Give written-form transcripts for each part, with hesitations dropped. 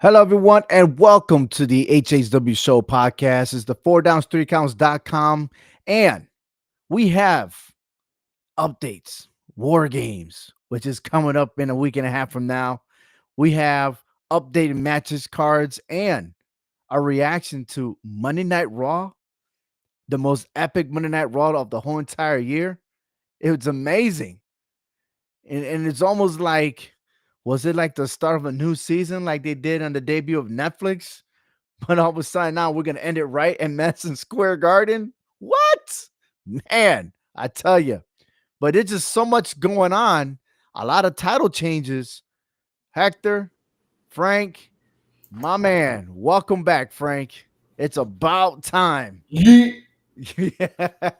Hello, everyone, and welcome to the HHW Show podcast. It's the 4downs3counts.com, and we have updates, War Games, which is coming up in a week and a half from now. We have updated matches cards and a reaction to Monday Night Raw, the most epic Monday Night Raw of the whole entire year. It was amazing. And it's almost like, was it like the start of a new season like they did on the debut of Netflix? But all of a sudden now we're gonna end it right in Madison Square Garden. What? Man, I tell you. But it's just so much going on. A lot of title changes. Hector, Frank, my man, welcome back, Frank. It's about time. Yeet. Yeah.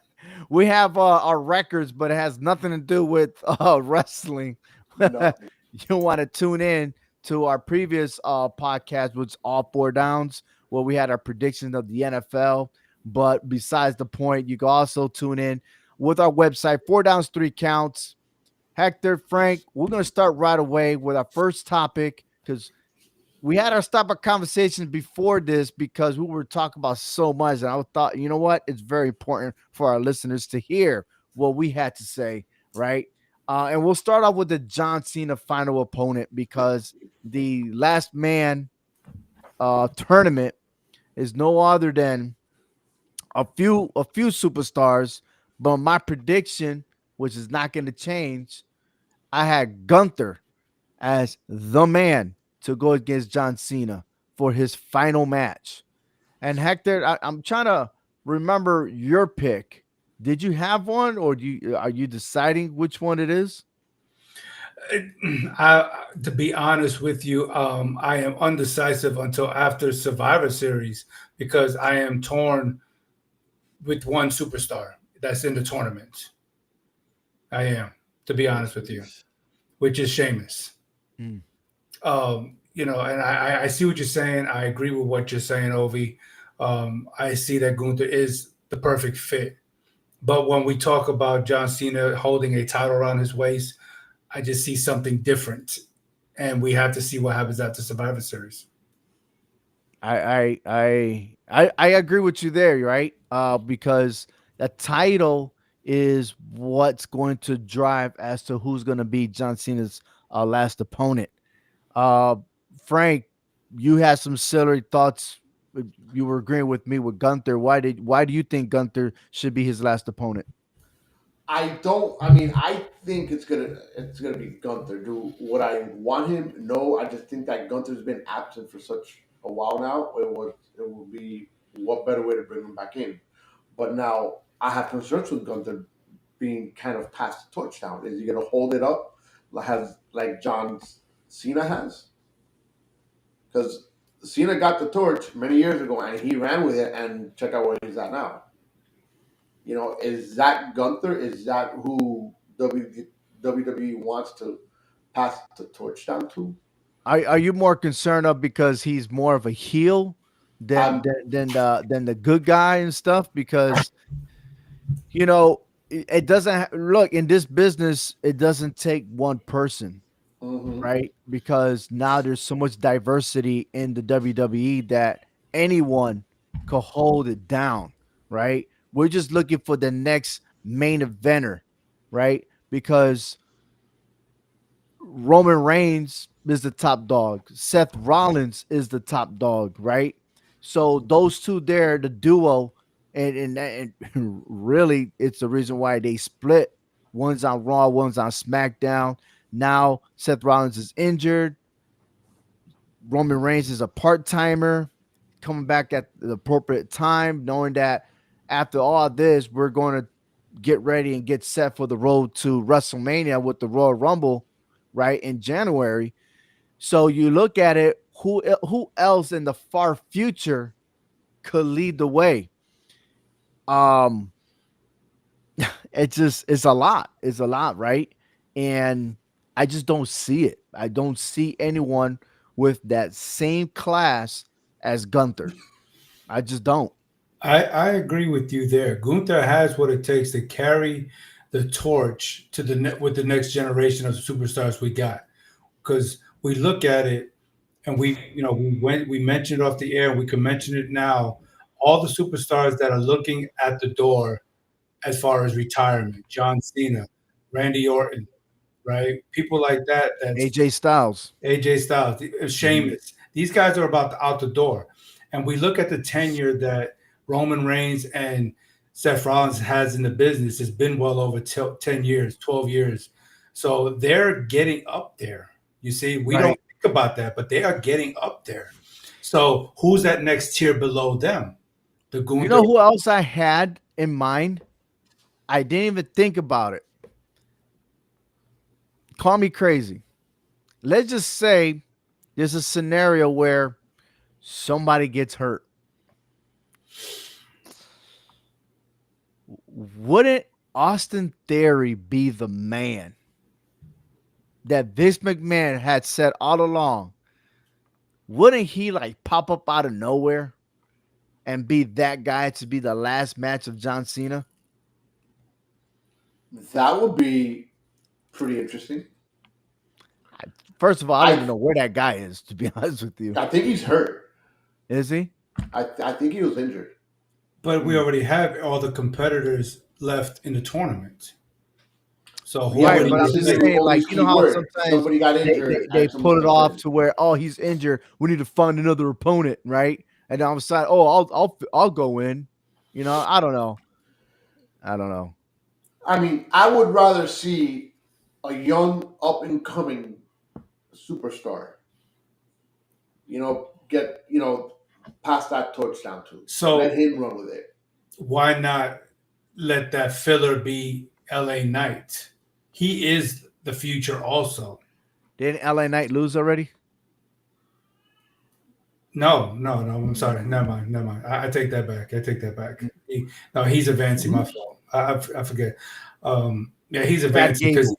We have our records, but it has nothing to do with wrestling. Nothing. You want to tune in to our previous podcast, which all four downs, where we had our predictions of the NFL. But besides the point, you can also tune in with our website, four downs, three counts. Hector, Frank, we're going to start right away with our first topic because we had our stop up conversations before this because we were talking about so much. And I thought, you know what? It's very important for our listeners to hear what we had to say, right? And we'll start off with the John Cena final opponent because the last man tournament is no other than a few superstars. But my prediction, which is not going to change, I had Gunther as the man to go against John Cena for his final match. And Hector, I'm trying to remember your pick. Did you have one, or are you deciding which one it is? To be honest with you, I am undecisive until after Survivor Series because I am torn with one superstar that's in the tournament. I am, to be honest with you, which is Sheamus. Mm. And I see what you're saying. I agree with what you're saying, Ovi. I see that Gunther is the perfect fit. But when we talk about John Cena holding a title around his waist, I just see something different, and we have to see what happens after Survivor Series. I agree with you there, right? Because the title is what's going to drive as to who's going to be John Cena's last opponent. Uh, Frank, you had some silly thoughts. You were agreeing with me with Gunther. Why do you think Gunther should be his last opponent? I don't. I mean, I think it's gonna be Gunther. Do what I want him? No, I just think that Gunther's been absent for such a while now. It would be what better way to bring him back in? But now I have concerns with Gunther being kind of past the touchdown. Is he gonna hold it up? Has like John Cena has? Because Cena got the torch many years ago and he ran with it, and check out where he's at now. Is that Gunther? Is that who WWE wants to pass the torch down to? Are you more concerned of because he's more of a heel Um, than the good guy and stuff? Because it doesn't look in this business. It doesn't take one person, mhm. right? Because now there's so much diversity in the WWE that anyone could hold it down, right? We're just looking for the next main eventer, right? Because Roman Reigns is the top dog. Seth Rollins is the top dog, right? So those two there, the duo, and really, it's the reason why they split. One's on Raw, one's on SmackDown. Now Seth Rollins is injured. Roman Reigns is a part timer, coming back at the appropriate time, knowing that after all this, we're going to get ready and get set for the road to WrestleMania with the Royal Rumble, right, in January. So you look at it, who else in the far future could lead the way? Um, it's a lot. It's a lot, right? And I just don't see it. I don't see anyone with that same class as Gunther. I just don't. I agree with you there. Gunther has what it takes to carry the torch with the next generation of superstars we got. Because we look at it, and we mentioned off the air. We can mention it now. All the superstars that are looking at the door as far as retirement: John Cena, Randy Orton, right? People like that. That's AJ Styles. AJ Styles, Mhm. Sheamus. These guys are about out the door. And we look at the tenure that Roman Reigns and Seth Rollins has in the business. It's been well over 10 years, 12 years. So they're getting up there. You see, we don't Right. think about that, but they are getting up there. So who's that next tier below them? The You Gunther. know who else I had in mind? I didn't even think about it. Call me crazy. Let's just say there's a scenario where somebody gets hurt. Wouldn't Austin Theory be the man that Vince McMahon had said all along? Wouldn't he like pop up out of nowhere and be that guy to be the last match of John Cena? That would be pretty interesting. First of all, I don't even I know where that guy is, to be honest with you. I think he's hurt. Is he? I think he was injured. But we already have all the competitors left in the tournament. So who Yeah, Right, would but he but I'm this is just replace? the saying, like, always you know key how word. sometimes Somebody got they, injured they, and they someone put it comes off in. to where, oh, he's injured. We need to find another opponent, right? And I'm saying, oh, I'll go in. I don't know. I don't know. I mean, I would rather see a young up and coming superstar, get pass that torch down to. Let So him run with it. why not let that filler be LA Knight? He is the future also. Didn't LA Knight lose already? No, no, no. I'm sorry. Never mind. Never mind. I take that back. I take that back. No, he's advancing. My fault. I forget. Yeah, he's Chad advancing because Gable.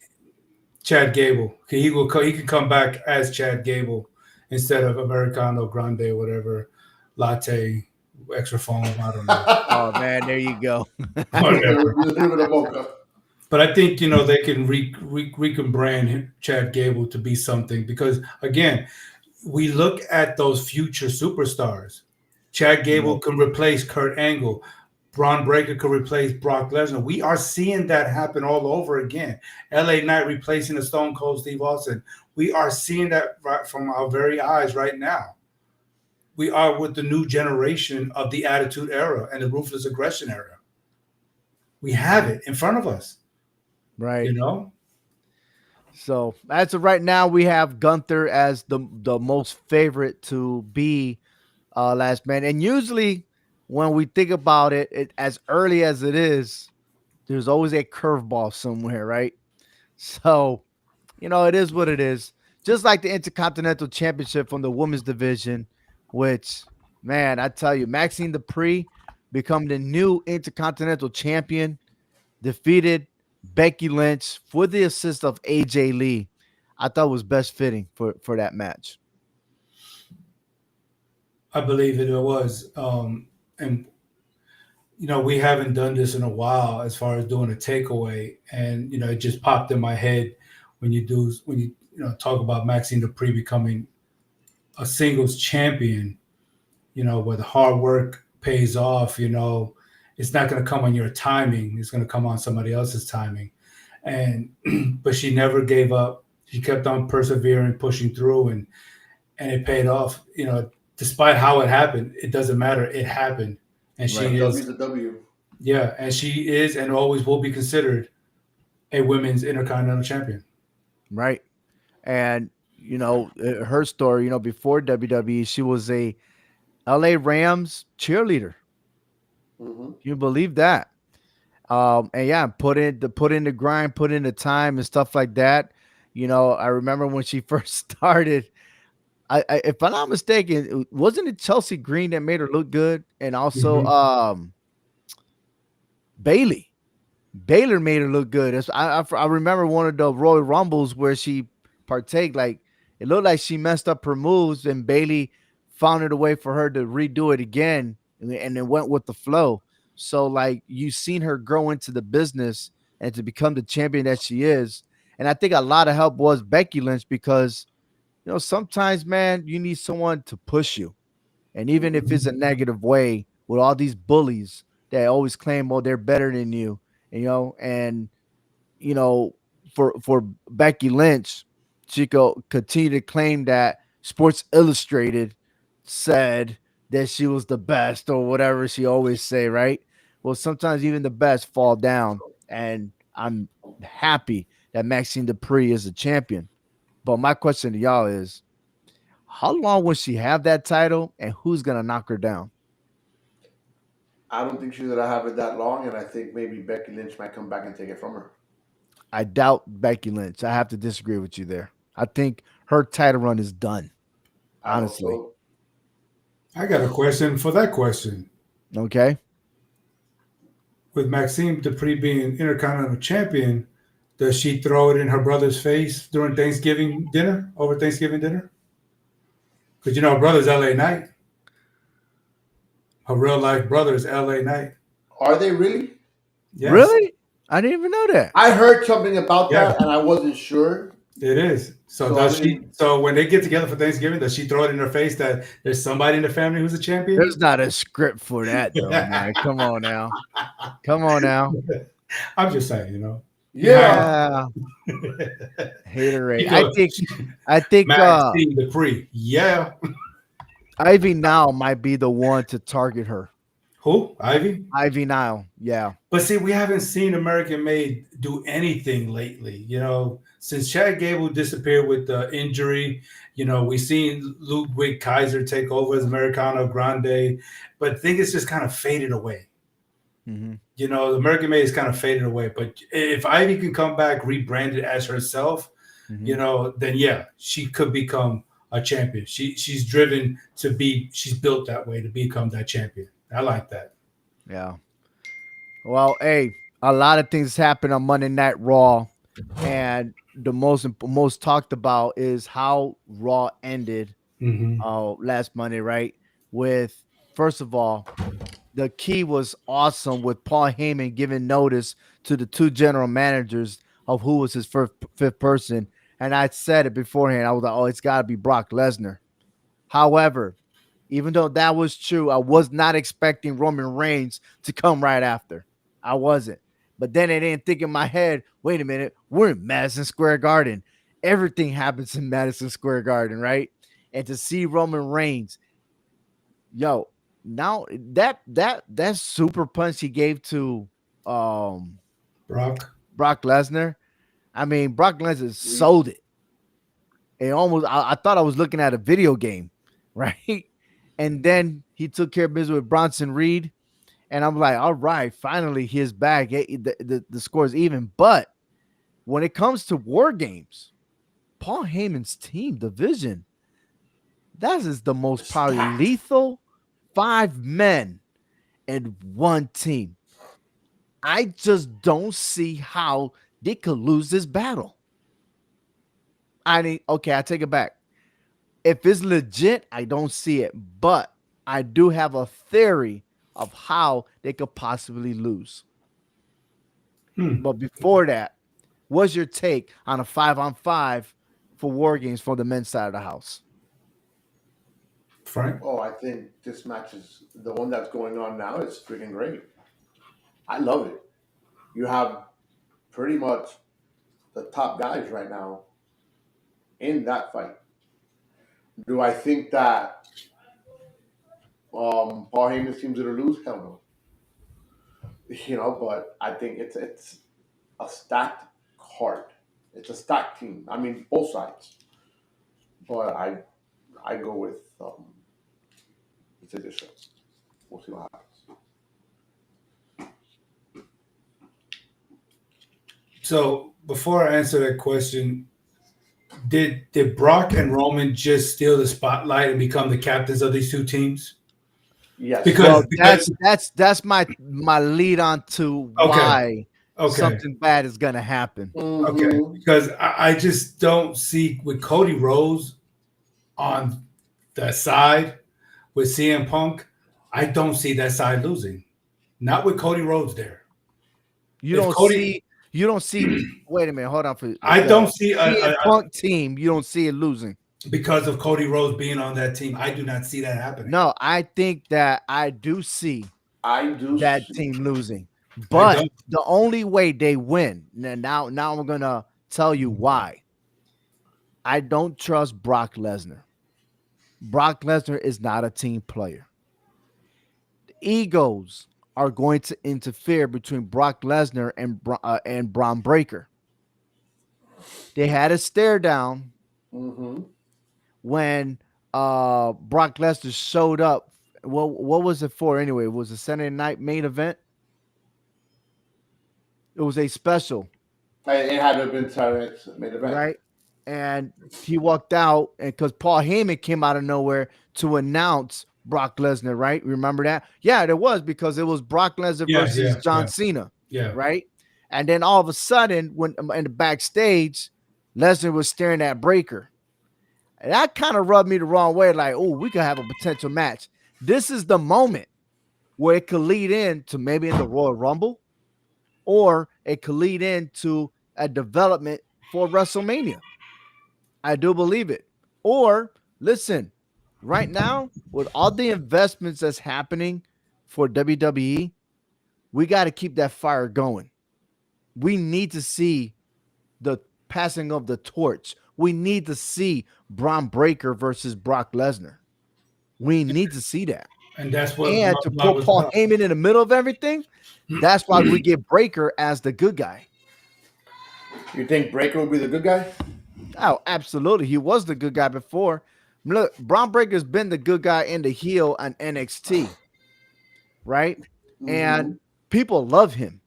Chad Gable. He can come back as Chad Gable instead of Americano Grande or whatever, latte, extra foam. I don't know. Oh man, there you go. Whatever. Little bit of mocha. But I think they can rebrand Chad Gable to be something because again, we look at those future superstars. Chad Gable Right. can replace Kurt Angle. Braun Breaker could replace Brock Lesnar. We are seeing that happen all over again. LA Knight replacing the Stone Cold Steve Austin. We are seeing that right from our very eyes right now. We are with the new generation of the Attitude Era and the Ruthless Aggression Era. We have it in front of us, Right. you know? So as of right now, we have Gunther as the most favorite to be last man. And usually, when we think about it, as early as it is, there's always a curveball somewhere, right? So it is what it is. Just like the Intercontinental Championship from the women's division, which, man, I tell you, Maxine Dupree become the new Intercontinental Champion, defeated Becky Lynch for the assist of AJ Lee. I thought was best fitting for that match. I believe it was. And we haven't done this in a while as far as doing a takeaway, and it just popped in my head when you talk about Maxine Dupree becoming a singles champion. Where the hard work pays off. It's not going to come on your timing; it's going to come on somebody else's timing. And but she never gave up. She kept on persevering, pushing through, and it paid off. Despite how it happened, it doesn't matter. It happened, and A Right. she W is. is a W. Yeah, and she is and always will be considered a women's intercontinental champion. Right. And her story, before WWE, she was a LA Rams cheerleader. Hmm. Can you believe that? And yeah, put in the grind, put in the time and stuff like that. I remember when she first started. If I'm not mistaken, wasn't it Chelsea Green that made her look good, and also Mhm. Bailey. Baylor made her look good. I remember one of the Royal Rumbles where she partake. Like it looked like she messed up her moves, and Bailey found it a way for her to redo it again, and then went with the flow. So like you've seen her grow into the business and to become the champion that she is. And I think a lot of help was Becky Lynch because sometimes, man, you need someone to push you. And even if it's a Mhm. negative way, with all these bullies that always claim, oh, they're better than you, and you know, for Becky Lynch, she could continue to claim that Sports Illustrated said that she was the best or whatever she always say, right? Well, sometimes even the best fall down, and I'm happy that Maxine Dupree is a champion. But my question to y'all is, how long will she have that title, and who's gonna knock her down? I don't think she's gonna have it that long, and I think maybe Becky Lynch might come back and take it from her. I doubt Becky Lynch. I have to disagree with you there. I think her title run is done. I hope Honestly. so. I got a question for that question. Okay. With Maxime Dupree being Intercontinental Champion, does she throw it in her brother's face during Thanksgiving dinner, over Thanksgiving dinner? Because her brother's LA Knight. Her real life brother is LA Knight. Are they really? Yes. Really? I didn't even know that. I heard something about Yeah, that, and I wasn't sure. it is. So So I does she? didn't. So when they get together for Thanksgiving, does she throw it in her face that there's somebody in the family who's a champion? There's not a script for that though, man. Come on now. Come on now. I'm just saying. Behind Yeah, Yeah. Haterade. he I goes, think I think Maxine Dupree. Yeah. Ivy Nile might be the one to target her. Who? Ivy? Ivy Nile. Yeah. But see, we haven't seen American Made do anything lately. Since Chad Gable disappeared with the injury, we've seen Ludwig Kaiser take over as Americano Grande, but I think it's just kind of faded away. Hmm. The American Made is kind of faded away. But if Ivy can come back rebranded as herself, Hmm. then yeah, she could become a champion. She's driven to be. She's built that way to become that champion. I like that. Yeah. Well, hey, a lot of things happened on Monday Night Raw, and the most talked about is how Raw ended Hmm. last Monday, right? With first of all, the key was awesome with Paul Heyman giving notice to the two general managers of who was his fifth person. And I said it beforehand. I was like, oh, it's got to be Brock Lesnar. However, even though that was true, I was not expecting Roman Reigns to come right after. I wasn't. But then I didn't think in my head, wait a minute, we're in Madison Square Garden. Everything happens in Madison Square Garden, right? And to see Roman Reigns, yo, now that super punch he gave to um Brock. Brock Lesnar, I mean Brock Lesnar sold it. It almost I thought I was looking at a video game, right? And then he took care of business with Bronson Reed, and I'm like, all right, finally he's back. The score's even. But when it comes to War Games, Paul Heyman's team division, that is the most probably stacked. lethal 5 men in one team. I just don't see how they could lose this battle. I mean, okay, I take it back. If it's legit, I don't see it, but I do have a theory of how they could possibly lose. Hmm. But before that, what's your take on a 5-on-5 for War Games for the men's side of the house? Frank. Oh, I think this match is the one that's going on now. Is freaking great. I love it. You have pretty much the top guys right now in that fight. Do I think that Paul Heyman seems to lose? Hell no. But I think it's a stacked card. It's a stacked team. I mean, both sides. But I go with the tradition. We'll see what happens. So before I answer that question, did Brock and Roman just steal the spotlight and become the captains of these two teams? Yes. Because Well, because that's my lead on to okay, why okay, something bad is gonna happen. okay. Mm-hmm. Because I just don't see with Cody Rhodes on the side with CM Punk, I don't see that side losing. Not with Cody Rhodes there. You If don't Cody, see you don't see. Wait a minute, hold on for I the don't see CM Punk team. You don't see it losing. because of Cody Rhodes being on that team. I do not see that happening. No, I think that I do see I do. that team losing. I But don't. the only way they win, and now I'm gonna tell you why. I don't trust Brock Lesnar. Brock Lesnar is not a team player. Egos are going to interfere between Brock Lesnar and Braun Breaker. They had a stare down Mm-hmm. when Brock Lesnar showed up. Well, what was it for anyway? It was a Saturday night main event. It was a special, It had to have been Tyrant's main event. right? And he walked out, and because Paul Heyman came out of nowhere to announce Brock Lesnar, right? Remember that? Yeah, it was because it was Brock Lesnar Yeah, versus yeah, John yeah, Cena, yeah. right? And then all of a sudden, when in the backstage, Lesnar was staring at Breaker. And that kind of rubbed me the wrong way. Like, oh, we could have a potential match. This is the moment where it could lead into maybe in the Royal Rumble, or it could lead into a development for WrestleMania. I do believe it. Or listen, right now, with all the investments that's happening for WWE, we got to keep that fire going. We need to see the passing of the torch. We need to see Braun Breaker versus Brock Lesnar. We need to see that. And that's what And to Bloodline put was Paul about. Heyman in the middle of everything, that's why we get Breaker as the good guy. You think Breaker will be the good guy? Oh, absolutely. He was the good guy before. Look, Braun Breaker's been the good guy and the heel on NXT, right? Mm-hmm. And people love him.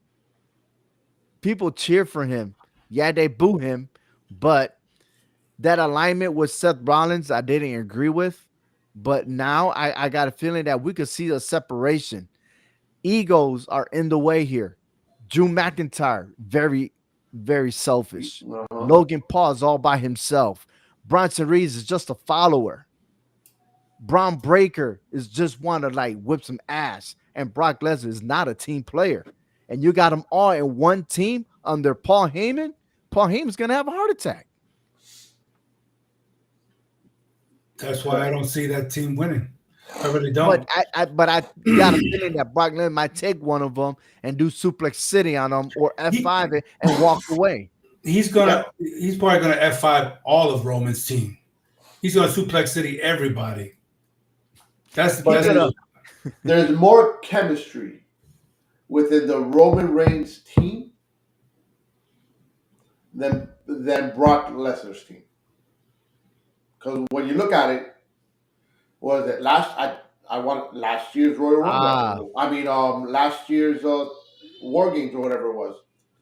People cheer for him. Yeah, they boo him, but that alignment with Seth Rollins, I didn't agree with. But now I got a feeling that we could see a separation. Egos are in the way here. Drew McIntyre, very, very selfish. Uh-huh. Logan Paul is all by himself. Bronson Reed is just a follower. Braun Breaker is just want to like whip some ass. And Brock Lesnar is not a team player. And you got them all in one team under Paul Heyman. Paul Heyman's going to have a heart attack. That's why I don't see that team winning. I really But don't. I got a feeling that Brock Lesnar might take one of them and do Suplex City on them or He F5 it and walk away. Yeah, he's probably gonna F5 all of Roman's team. He's gonna suplex city everybody. He but That's could have. there's more chemistry within the Roman Reigns team than Brock Lesnar's team. Because when you look at it, was it I want last year's Royal Ah, Rumble. I mean, last year's War Games or whatever it was.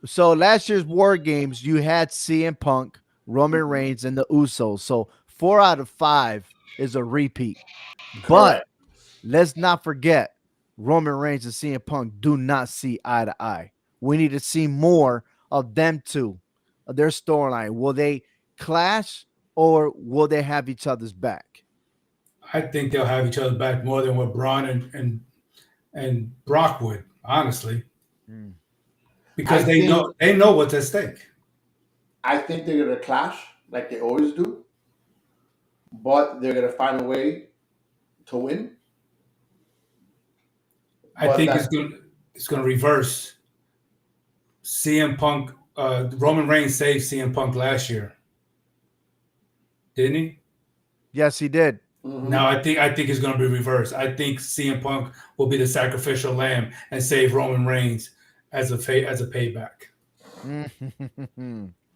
so last year's War Games, you had CM Punk, Roman Mhm. Reigns, and the Usos. So 4 out of 5 is a repeat. But Correct. let's not forget, Roman Reigns and CM Punk do not see eye to eye. We need to see more of them two, of their storyline. Will they clash or will they have each other's back? I think they'll have each other back more than what Braun and Brock would, honestly, Mm. I because think they know what's at stake. I think they're gonna clash like they always do, but they're gonna find a way to win. I But think that it's gonna reverse. CM Punk, Roman Reigns saved CM Punk last year, didn't he? Yes, he did. Now mhm. I think it's gonna be reversed. I think CM Punk will be the sacrificial lamb and save Roman Reigns as a payback.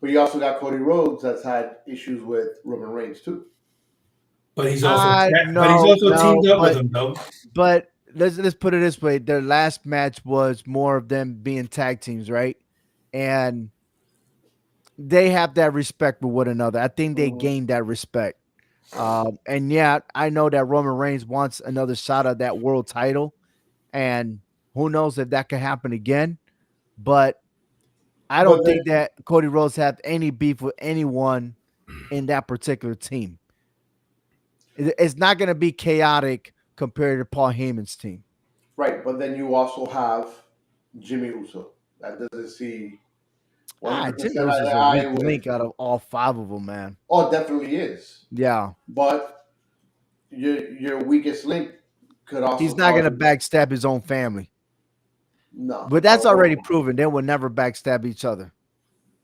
But you also got Cody Rhodes that's had issues with Roman Reigns too. I But he's no, also no, teamed up with him though. but let's put it this way: their last match was more of them being tag teams, right? And they have that respect for one another. I think they Mhm. gained that respect. And yeah, I know that Roman Reigns wants another shot at that world title, and who knows if that could happen again. But I But don't then, think that Cody Rhodes have any beef with anyone in that particular team. It's not going to be chaotic compared to Paul Heyman's team. right, but then you also have Jimmy Uso that doesn't see 100%. Jinder is a I weak would. link out of all five of them, man. Oh, it definitely is. Yeah, But your weakest link could he's also not cause gonna you. backstab his own family, No, but that's already oh, proven. They will never backstab each other.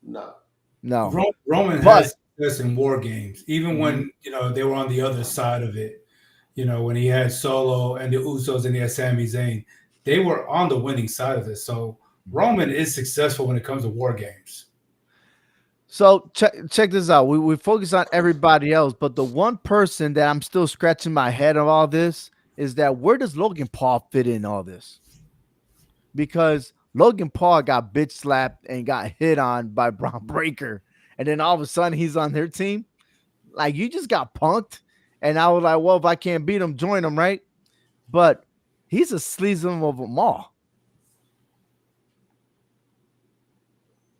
no. No, Roman but has success in war games, even mhm. when they were on the other side of it. When he had Solo and the Usos and he had Sami Zayn, they were on the winning side of this. So Roman is successful when it comes to war games. So check this out. We focus on everybody else, but the one person that I'm still scratching my head on all this is that where does Logan Paul fit in all this? Because Logan Paul got bitch slapped and got hit on by Braun Breaker, and then all of a sudden he's on their team. Like you just got punked, and I was like, well, if I can't beat him, join him, right? But he's a sleaze of them all.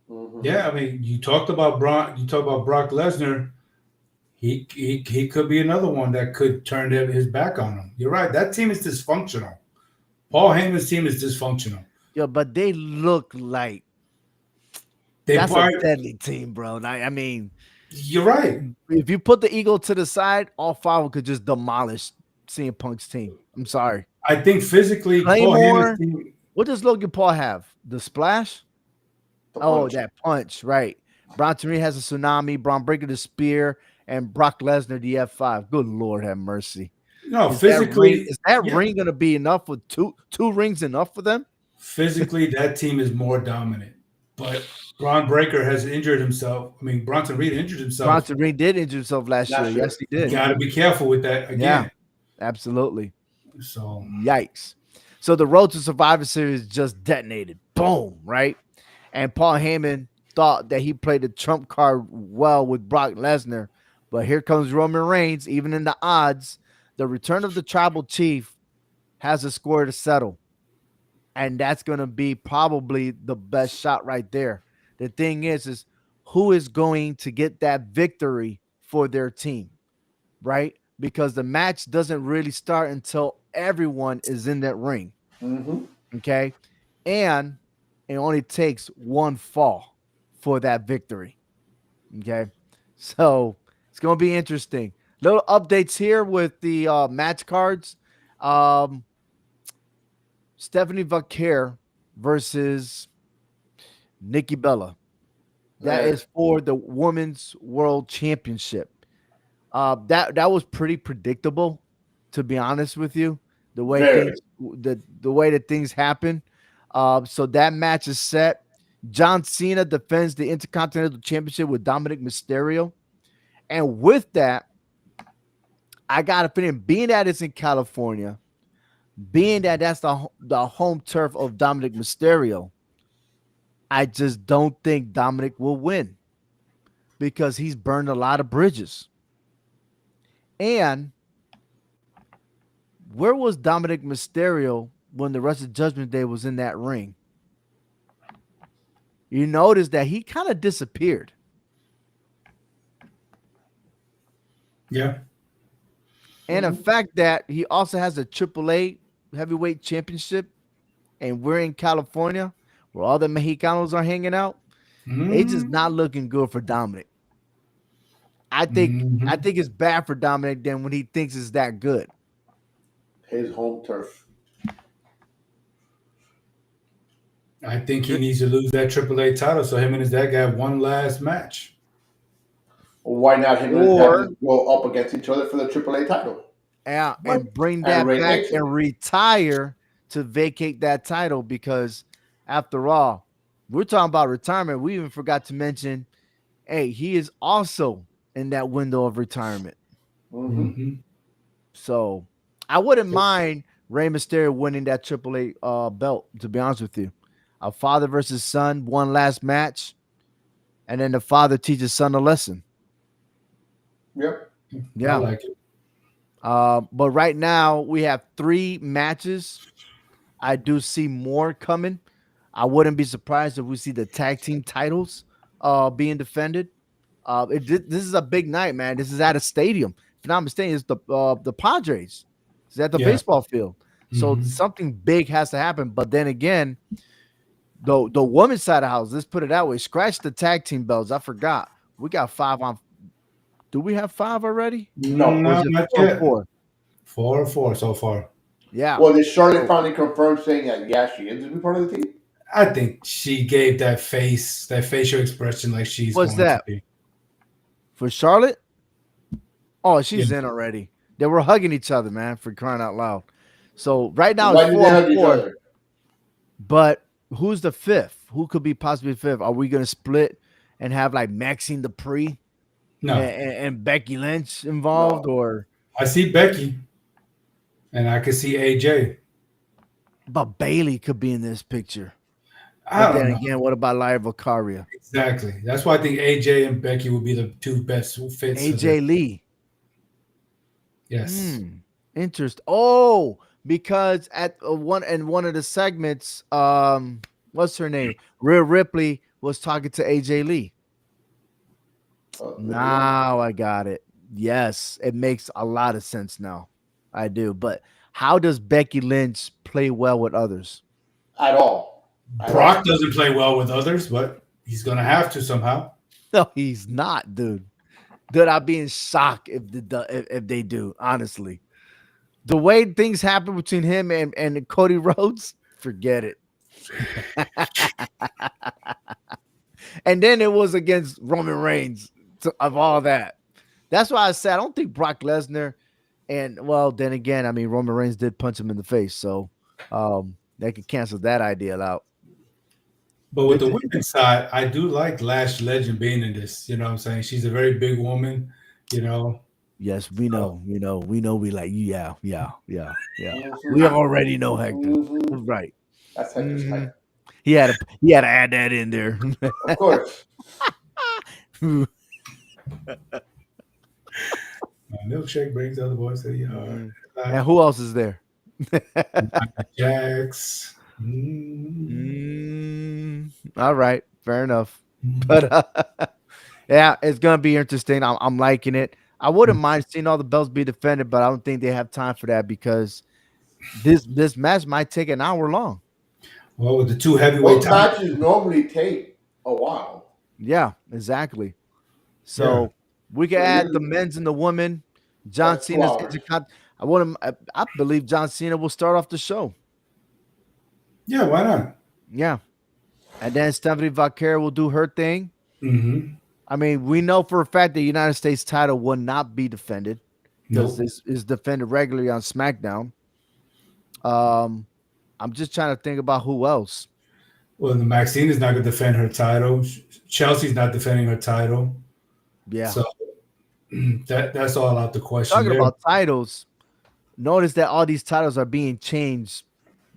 Hmm. Yeah, I mean, you talk about Brock Lesnar. He could be another one that could turn his back on him. You're right. That team is dysfunctional. Paul Heyman's team is dysfunctional. Yeah, but they look like They that's a buy. deadly team, bro. I mean, You're right. if you put the ego to the side, all five could just demolish CM Punk's team. I'm sorry. I think physically, Paul Heyman's Claymore. team. What does Logan Paul have? The splash? The Oh, punch. that punch, right. Bronson Reed has a tsunami, Braun Breaker the spear, and Brock Lesnar the F5. Good Lord have mercy. No, Is that ring physically, is that yeah, ring gonna be enough with two rings enough for them? physically that team is more dominant. But Braun Breaker has injured himself. I mean, Bronson Reed injured himself. Bronson Reed did injure himself last year. Last Yes, year. he You did. got to be careful with that Yeah, again. absolutely. So Yikes. So the road to Survivor Series just detonated. Boom, right? And Paul Heyman thought that he played the trump card well with Brock Lesnar. But here comes Roman Reigns, even in the odds. The return of the tribal chief has a score to settle. And that's going to be probably the best shot right there. The thing is who is going to get that victory for their team, right? Because the match doesn't really start until everyone is in that ring. Hmm. Okay. And it only takes one fall for that victory. Okay. So it's going to be interesting. Little updates here with the match cards. Um, Stephanie Vaquer versus Nikki Bella. That Yeah, is for the Women's World Championship. That was pretty predictable, to be honest with you. The way very. the way that things happen. So that match is set. John Cena defends the Intercontinental Championship with Dominic Mysterio, and with that, I got a feeling, being that it's in California, being that that's the home turf of Dominic Mysterio, I just don't think Dominic will win because he's burned a lot of bridges. And where was Dominic Mysterio when the rest of Judgment Day was in that ring? You notice that he kind of disappeared. yeah, And the fact that he also has a AAA heavyweight championship and we're in California where all the Mexicanos are hanging out, it's just not looking good for Dominic. I Mhm. think it's bad for Dominic then when he thinks it's that good. His home turf. I think he needs to lose that AAA title so him and his dad can have one last match. Why not him and his dad Or just go up against each other for the AAA title and bring and that Ray back takes it? and retire to vacate that title because after all, we're talking about retirement. We even forgot to mention, hey, he is also in that window of retirement. Hmm. Hmm. So I wouldn't mind Rey Mysterio winning that AAA belt, to be honest with you. A father versus son, one last match, and then the father teaches son a lesson. Yep. I Yeah. like it. But right now we have 3 matches. I do see more coming. I wouldn't be surprised if we see the tag team titles being defended. This is a big night, man. This is at a stadium. If I'm not mistaken, it's the Padres. It's at the Yeah. baseball field. So Hmm. something big has to happen. But then again, The women's side of the house. Let's put it that way. Scratch the tag team belts. I forgot. We got 5 on. Do we have 5 already, No. or No, is it not 4 or yet. 4? 4-4 so far. Yeah. Well, did Charlotte So finally confirm saying that yeah, she is to be part of the team? I think she gave that facial expression like she's what's going to that be. for Charlotte? Oh, Yeah. she's in already. They were hugging each other, man, for crying out loud. So right now it's Why did they four on hug each four. other? But who's the fifth? Who could be possibly fifth? Are we gonna split and have like Maxine Dupree No, and Becky Lynch involved, No. or I see Becky and I can see AJ. but Bailey could be in this picture? I But then don't know again, what about Lyra Vicaria? exactly. That's why I think AJ and Becky would be the two best fits for this. AJ Lee. Yes. Hmm. Interest. Oh, because at one of the segments, what's her name? Rhea Ripley was talking to AJ Lee. There you go. Now I got it. Yes, it makes a lot of sense now. I do. But how does Becky Lynch play well with others? At all. At Brock all. doesn't play well with others, but he's going to have to somehow. No, he's not, dude. Dude, I'd be in shock if they do. Honestly, the way things happen between him and Cody Rhodes, forget it. And then it was against Roman Reigns of all that. That's why I said I don't think Brock Lesnar. And well, then again, I mean Roman Reigns did punch him in the face, so they could cancel that idea out. But with the It's, women's side, I do like Lash Legend being in this. You know what I'm saying? She's a very big woman, you know. yes, we So, know, we like yeah. We Mm-hmm. already know Hector. Mm-hmm. Right. That's Hector's Mhm. type. He had to add that in there. Of course. my milkshake brings other boys to the yard. Mhm. And who else is there? Jax. Mm. All right, fair enough. But yeah, it's gonna be interesting. I'm liking it. I wouldn't mind seeing all the belts be defended, but I don't think they have time for that because this match might take an hour long. Well, with the two heavyweight Those titles, matches normally take a while. Yeah, exactly. yeah, So we can So add the you're men's and the women. John that's 2 Cena's hours. intercont. I want him. I believe John Cena will start off the show. yeah, why not? Yeah, and then Stephanie Valkyrie will do her thing. Mm-hmm. I mean, we know for a fact the United States title will not be defended because Nope. this is defended regularly on SmackDown. Um, I'm just trying to think about who else. Well, the Maxine is not going to defend her title. Chelsea's not defending her title. Yeah, So that's all out the question talking there. about titles. Notice that all these titles are being changed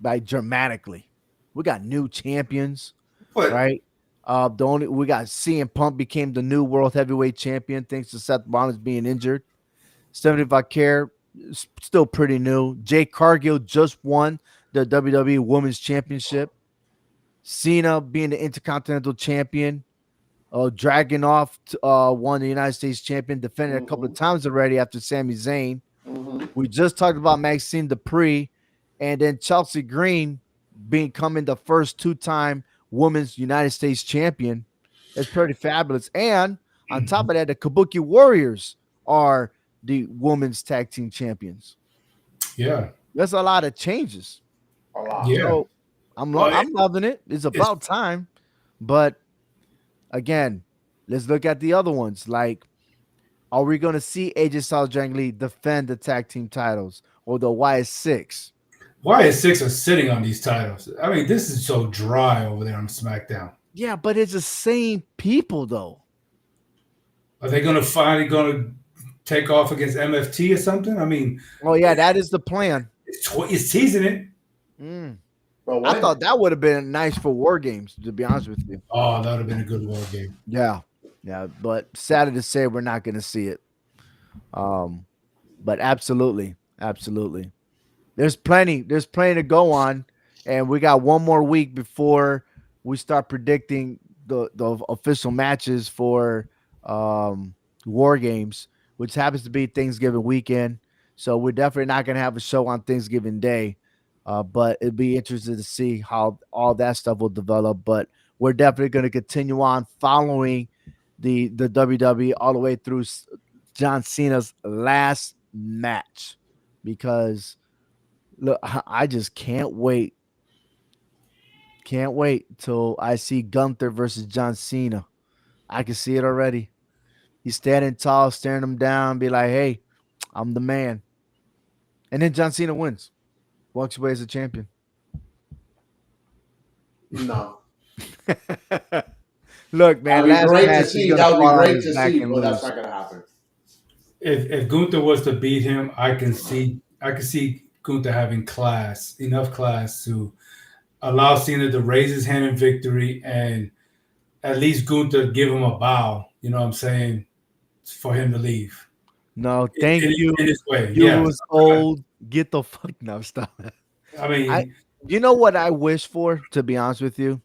by dramatically. We got new champions, But right? The only we got CM Punk became the new world heavyweight champion thanks to Seth Rollins being injured. Stephanie Valkyrie is still pretty new. Jake Cargill just won the WWE Women's Championship. Cena being the Intercontinental Champion. Dragunov won the United States Champion, defended a couple of Mm-hmm. times already after Sami Zayn. Mm-hmm. We just talked about Maxine Dupree, and then Chelsea Green becoming the first two-time Women's United States Champion. It's pretty fabulous. And on top of that, the Kabuki Warriors are the Women's Tag Team Champions. yeah, That's a lot of changes. A lot. yeah. So Well, I'm loving it. It's it's about time. But again, let's look at the other ones. Like, are we going to see AJ Styles Jang Lee defend the tag team titles or the YS6? why is six are sitting on these titles? I mean, this is so dry over there on SmackDown. Yeah, but it's the same people though. Are they going to finally going to take off against MFT or something? I mean, Oh yeah, that is the plan. it's teasing it. Mm. But I when? thought that would have been nice for War Games, to be honest with you. Oh, that would have been a good war game. Yeah, but sad to say we're not going to see it. Um, but absolutely. There's plenty to go on, and we got one more week before we start predicting the official matches for War Games, which happens to be Thanksgiving weekend. So we're definitely not going to have a show on Thanksgiving Day. But it'd be interesting to see how all that stuff will develop. But we're definitely going to continue on following the WWE all the way through John Cena's last match, because look, I just can't wait till I see Gunther versus John Cena. I can see it already. He's standing tall, staring him down, be like, "Hey, I'm the man," and then John Cena wins, walks away as a champion. No, Look, that'd man, be last great to match he's see. gonna That would be fall on great his to back see, and but that's lose. not gonna happen. If Gunther was to beat him, I can see Gunther having enough class to allow Cena to raise his hand in victory and at least Gunther give him a bow. You know what I'm saying? For him to leave No, thank you. in his way. You Yes. was old. Get the fuck no stop. I I mean, You know what I wish for, to be honest with you?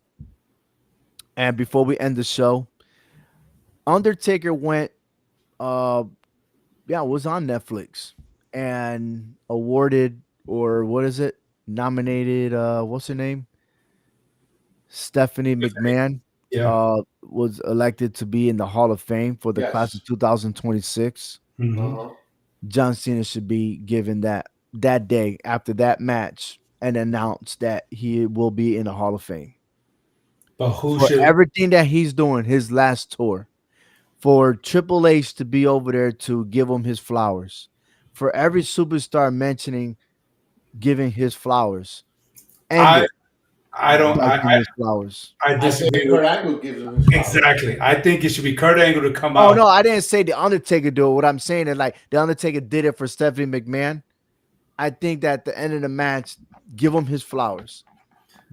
And before we end the show, Undertaker went yeah, it was on Netflix and awarded, or what is it? Nominated what's her name? Stephanie McMahon yeah. was elected to be in the Hall of Fame for the class of Yes. 2026. Uh Hmm. huh. John Cena should be given that day after that match and announced that he will be in the Hall of Fame But who for should everything that he's doing, his last tour. For Triple H to be over there to give him his flowers. For every superstar mentioning giving his flowers. End I it I don't by giving his flowers. I I say disagree with Kurt Angle gives him his flowers. exactly. I think it should be Kurt Angle to come Oh no, out I didn't say the Undertaker do it. What I'm saying is like the Undertaker did it for Stephanie McMahon. I think that at the end of the match, give him his flowers.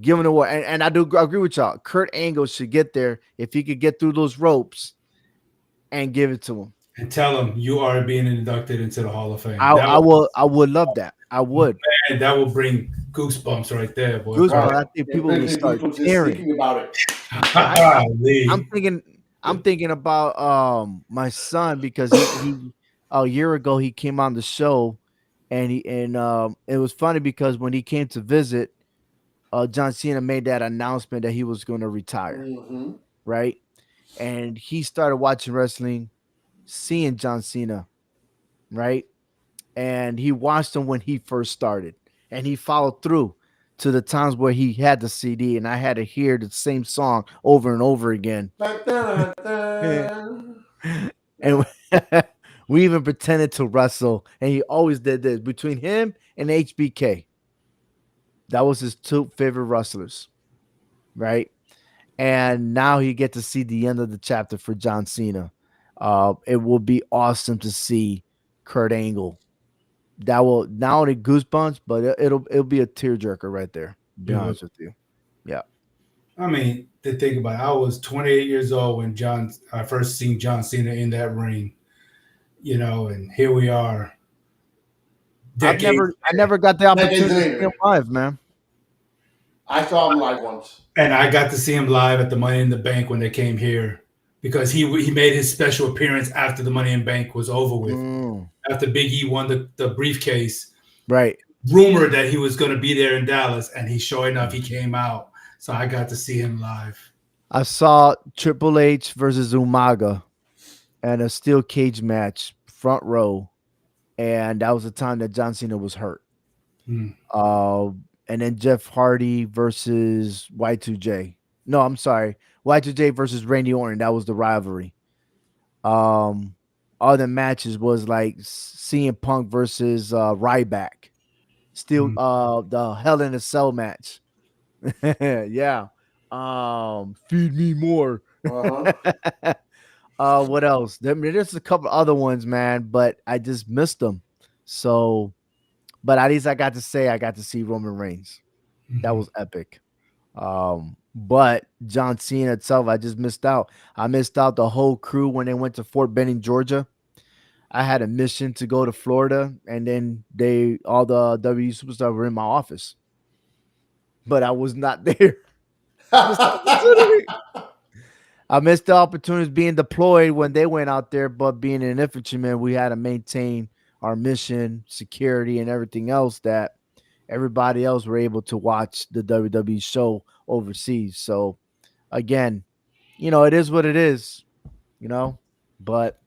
Give him the award. And I do agree with y'all. Kurt Angle should get there if he could get through those ropes and give it to him. and tell him you are being inducted into the Hall of Fame. I would love that. I would. That will bring goosebumps right there, boy. Goosebumps. Right. I think It people brings would me start goosebumps just cheering. thinking about it. I'm Golly. thinking I'm thinking about my son, because he a year ago he came on the show, and it was funny because when he came to visit, John Cena made that announcement that he was going to retire, Hmm. right? And he started watching wrestling, seeing John Cena, right? And he watched him when he first started, and he followed through to the times where he had the CD, and I had to hear the same song over and over again. Dun, dun, and dun. Yeah. we we even pretended to wrestle, and he always did this between him and HBK. That was his two favorite wrestlers, right? And now he get to see the end of the chapter for John Cena. It will be awesome to see Kurt Angle. That will not only goosebumps, but it'll be a tearjerker right there. To be It was, honest with you, yeah. I mean, to think about it, I was 28 years old when I first seen John Cena in that ring, and here we are, decades, I never got the Decades opportunity to see him later, live, man. I saw him live once. and I got to see him live at the Money in the Bank when they came here because he made his special appearance after the Money in Bank was over with. Mm, After Big E won the briefcase, right. rumored that he was going to be there in Dallas, and sure enough he came out. So I got to see him live. I saw Triple H versus Umaga and a steel cage match, front row, and that was the time that John Cena was hurt. Hmm. Uh, and then Jeff Hardy versus Y2J. No, I'm sorry, Y2J versus Randy Orton. That was the rivalry. Um, Other matches was like CM Punk versus Ryback. Still, Hmm. the Hell in a Cell match. Yeah. Feed me more. Uh huh. What else? There's a couple other ones, man, but I just missed them. So, but at least I got to see Roman Reigns. That Mhm. was epic. But John Cena itself, I just missed out. I missed out the whole crew when they went to Fort Benning, Georgia. I had a mission to go to Florida, and then all the W superstars were in my office, but I was not there. Missed the opportunity. I missed the opportunities being deployed when they went out there, but being an infantryman, we had to maintain our mission, security, and everything else that everybody else were able to watch the WWE show overseas. So again, it is what it is, you know. But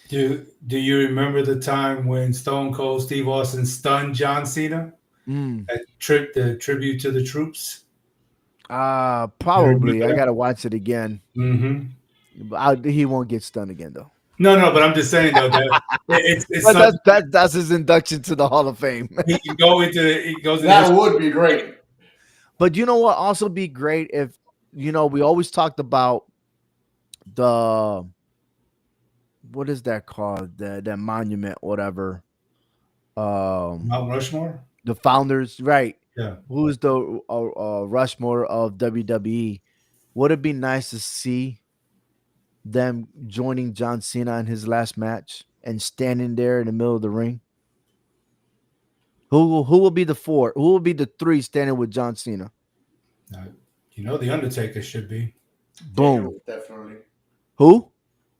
Do you remember the time when Stone Cold Steve Austin stunned John Cena mm, at the tribute to the troops? You probably remember I that? gotta watch it again. Mm-hmm. But he won't get stunned again though. No, no, but I'm just saying though that it's But something that's his induction to the Hall of Fame. he can go into he goes into That history. would be great. But you know what? Also be great if we always talked about the what is that called? That monument, whatever. Um, Mount Rushmore. the founders, right? Yeah, Who's the Rushmore of WWE? Would it be nice to see them joining John Cena in his last match and standing there in the middle of the ring? Who will be the four? Who will be the three standing with John Cena? uh, the Undertaker should be. Taker Boom. was definitely Who?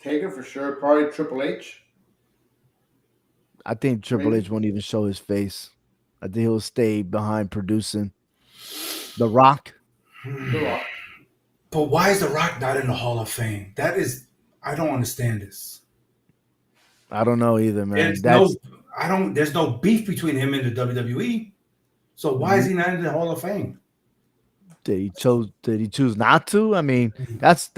Taker for sure. Probably Triple H. I think Triple Maybe H won't even show his face. I think he'll stay behind producing. The Rock. The Rock. But why is The Rock not in the Hall of Fame? That is, I don't understand this. I don't know either, man. There's no, I don't. There's no beef between him and the WWE. So why is he not in the Hall of Fame? Did he choose not to? I mean, that's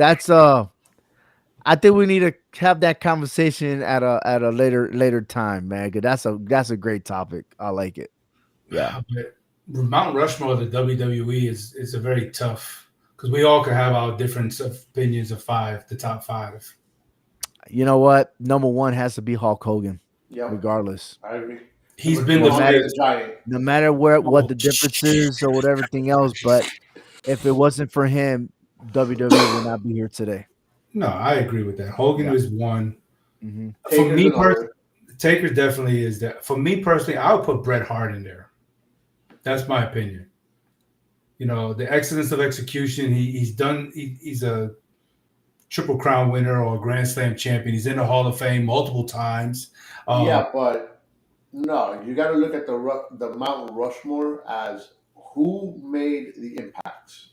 I think we need to have that conversation at a later time, man. 'Cause that's a great topic. I like it. Yeah. But Mount Rushmore of the WWE is a very tough because we all could have our difference of opinions of the top five. You know what? Number one has to be Hulk Hogan, Yep. regardless. I agree. He's Number been two, the Andre face. the Giant. No matter what the difference is or what everything else, but if it wasn't for him, WWE would not be here today. No, I agree with that. Hogan Yeah. is one. Hmm. For Taker's me another. personally, Taker definitely is that. For me personally, I would put Bret Hart in there. That's my opinion. The excellence of execution. He's done. He's a Triple Crown winner or a Grand Slam champion. He's in the Hall of Fame multiple times. Yeah, but no, you got to look at the Mount Rushmore as who made the impacts,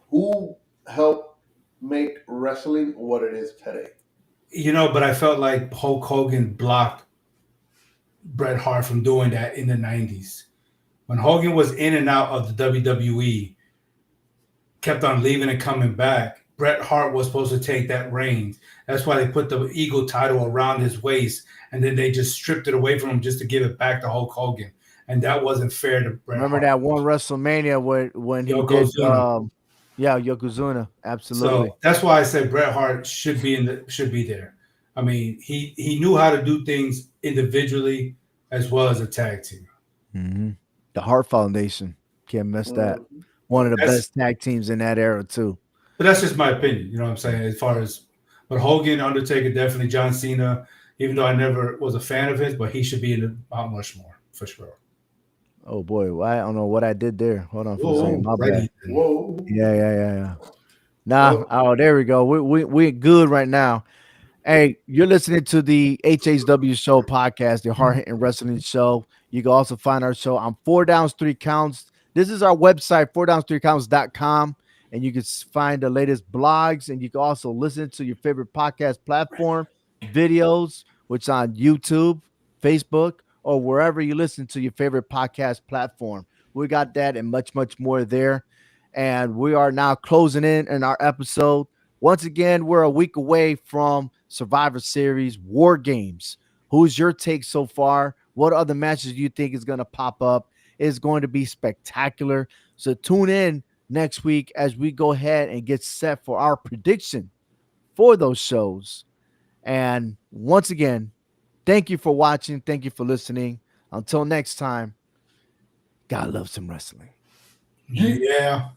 who helped make wrestling what it is today. But I felt like Hulk Hogan blocked Bret Hart from doing that in the 90s. When Hogan was in and out of the WWE, kept on leaving and coming back, Bret Hart was supposed to take that reign. That's why they put the Eagle title around his waist, and then they just stripped it away from him just to give it back to Hulk Hogan. And that wasn't fair to Bret Remember Hart. that one WrestleMania when he did Yokozuna. Yokozuna, absolutely. So that's why I said Bret Hart should be there. I mean, he knew how to do things individually as well as a tag team. Hmm. The Hart Foundation, can't miss that. Mhm. One of the That's- best tag teams in that era too. But that's just my opinion. You know what I'm saying? As far as, but Hogan, Undertaker, definitely John Cena. Even though I never was a fan of his, but he should be in the Mount Rushmore for sure. Oh boy, well, I don't know what I did there. Hold on for a Whoa, second. My right, bad. Ethan. Whoa. Yeah. Nah. Well- Oh, there we go. We're good right now. Hey, you're listening to the HHW Show podcast, the Hard Hitting Wrestling Show. You can also find our show on 4Downs 3 Counts. This is our website, 4downs3counts.com, and you can find the latest blogs, and you can also listen to your favorite podcast platform, videos, which on YouTube, Facebook, or wherever you listen to your favorite podcast platform. We got that and much, much more there. And we are now closing in our episode. Once again, we're a week away from Survivor Series War Games. Who's your take so far? What other matches do you think is going to pop up? It's going to be spectacular. So tune in next week as we go ahead and get set for our prediction for those shows. And once again, thank you for watching. Thank you for listening. Until next time, God loves some wrestling. Yeah.